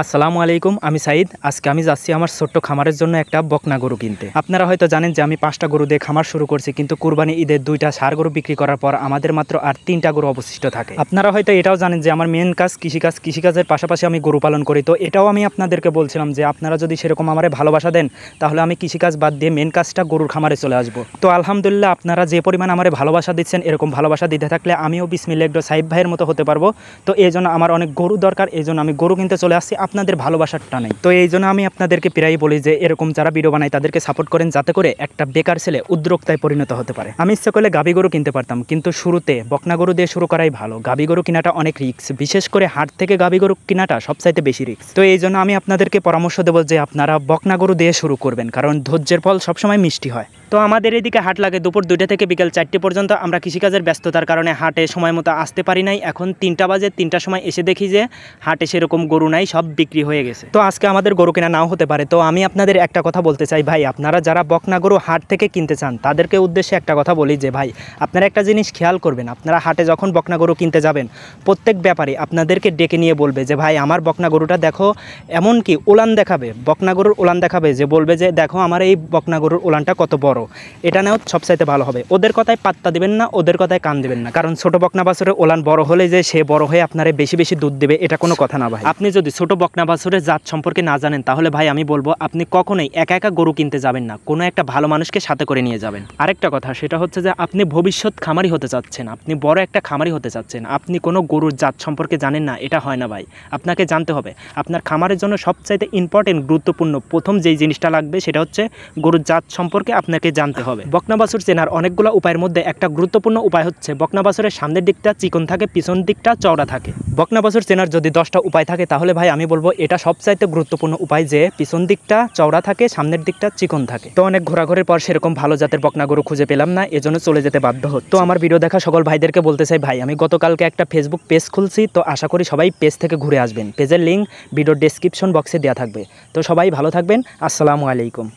আসসালামু আলাইকুম, আমি সাইদ। আজকে আমি যাচ্ছি আমার ছোট্ট খামারের জন্য একটা বকনা গরু কিনতে। আপনারা হয়তো জানেন যে আমি 5টা গরু দিয়ে খামার শুরু করছি, কিন্তু কুরবানি ঈদের 2টা ষাঁড় গরু বিক্রি করার পর আমাদের মাত্র আর 3টা গরু অবশিষ্ট থাকে। আপনারা হয়তো এটাও জানেন যে আমার মেন কাজ কৃষিকাজের পাশাপাশি আমি গরু পালন করি। তো এটাও আমি আপনাদেরকে বলছিলাম যে আপনারা যদি সেরকম আমারে ভালোবাসা দেন, তাহলে আমি কৃষিকাজ বাদ দিয়ে মেন কাজটা গরুর খামারে চলে আসবো। তো আলহামদুলিল্লাহ, আপনারা যে পরিমাণ আমারে ভালোবাসা দিচ্ছেন, এরকম ভালোবাসা দিতে থাকলে আমিও বিসমিল্লাহ একটু সাইদ ভাইয়ের মতো হতে পারবো। তো এই জন্য আমার অনেক গরু দরকার, এই জন্য আমি গরু কিনতে চলে আসছি আপনাদের ভালোবাসার টানেই। তো এই জন্য আমি আপনাদেরকে প্রায়ই বলি যে এরকম যারা ভিডিও বানায় তাদেরকে সাপোর্ট করেন, যাতে করে একটা বেকার ছেলে উদ্যোক্তায় পরিণত হতে পারে। আমি ইচ্ছে করলে গাভী গরু কিনতে পারতাম, কিন্তু শুরুতে বকনা গরু দিয়ে শুরু করাই ভালো। গাভী গরু কেনাটা অনেক রিস্ক, বিশেষ করে হাট থেকে গাভী গরু কেনাটা সবচাইতে বেশি রিস্ক। তো এই জন্য আমি আপনাদেরকে পরামর্শ দেবো যে আপনারা বকনা গরু দিয়ে শুরু করবেন, কারণ ধৈর্যের ফল সবসময় মিষ্টি হয়। তো আমাদের এদিকে হাট লাগে দুপুর 2টা থেকে বিকেল 4টে পর্যন্ত। আমরা কৃষিকাজের ব্যস্ততার কারণে হাটে সময় মতো আসতে পারি নাই। এখন 3টা বাজে, 3টার সময় এসে দেখি যে হাটে সেরকম গরু নাই, সব বিক্রি হয়ে গেছে। তো আজকে আমাদের গরু কেনা নাও হতে পারে। তো আমি আপনাদের একটা কথা বলতে চাই ভাই, আপনারা যারা বকনা গরু হাট থেকে কিনতে চান তাদেরকে উদ্দেশ্যে একটা কথা বলি যে ভাই, আপনারা একটা জিনিস খেয়াল করবেন, আপনারা হাটে যখন বকনা গরু কিনতে যাবেন, প্রত্যেক ব্যাপারে আপনাদেরকে ডেকে নিয়ে বলবে যে ভাই আমার বকনা গরুটা দেখো, এমনকি ওলান দেখাবে, বকনা গরুর ওলান দেখাবে, যে বলবে যে দেখো আমার এই বকনা গরুর ওলানটা কত বড়। এটা নেও সবচাইতে ভালো হবে। ওদের কথায় পাত্তা দিবেন না, ওদের কথায় কান দিবেন না, কারণ ছোট বকনা বাছুরের ওলান বড় হলে যে সে বড় হয়ে আপনারে বেশি বেশি দুধ দেবে, এটা কোনো কথা না ভাই। আপনি যদি ছোট বকনা বাছুরের জাত সম্পর্কে না জানেন, তাহলে ভাই আমি বলবো আপনি কখনোই একা একা গরু কিনতে যাবেন না, কোনো একটা ভালো মানুষকে সাথে করে নিয়ে যাবেন। আরেকটা কথা, সেটা হচ্ছে যে আপনি ভবিষ্যৎ খামারি হতে চাচ্ছেন, আপনি বড় একটা খামারি হতে চাচ্ছেন, আপনি কোনো গরুর জাত সম্পর্কে জানেন না, এটা হয় না ভাই। আপনাকে জানতে হবে, আপনার খামারের জন্য সবচাইতে ইম্পর্টেন্ট গুরুত্বপূর্ণ প্রথম যেই জিনিসটা লাগবে সেটা হচ্ছে গরুর জাত সম্পর্কে আপনাকে জানতে হবে। বকনা বাছুর চেনার অনেকগুলো উপায়ের মধ্যে একটা গুরুত্বপূর্ণ উপায় হচ্ছে বকনা বাছুরের সামনের দিকটা চিকন থাকে, পিছন দিকটা চওড়া থাকে। বকনা বাছুর চেনার যদি 10টা উপায় থাকে, তাহলে ভাই আমি বলবো এটা সবচাইতে গুরুত্বপূর্ণ উপায়, যে পিছন দিকটা চওড়া থাকে, সামনের দিকটা চিকন থাকে। তো অনেক ঘোরাঘুরির পর সেরকম ভালো জাতের বকনা গরু খুঁজে পেলাম না, এজন্য চলে যেতে বাধ্য হতো। তো আমার ভিডিও দেখা সকল ভাইদেরকে বলতে চাই ভাই, আমি গতকালকে একটা ফেসবুক পেজ খুলছি, তো আশা করি সবাই পেজ থেকে ঘুরে আসবেন। পেজের লিঙ্ক ভিডিওর ডেসক্রিপশন বক্সে দেওয়া থাকবে। তো সবাই ভালো থাকবেন। আসসালামু আলাইকুম।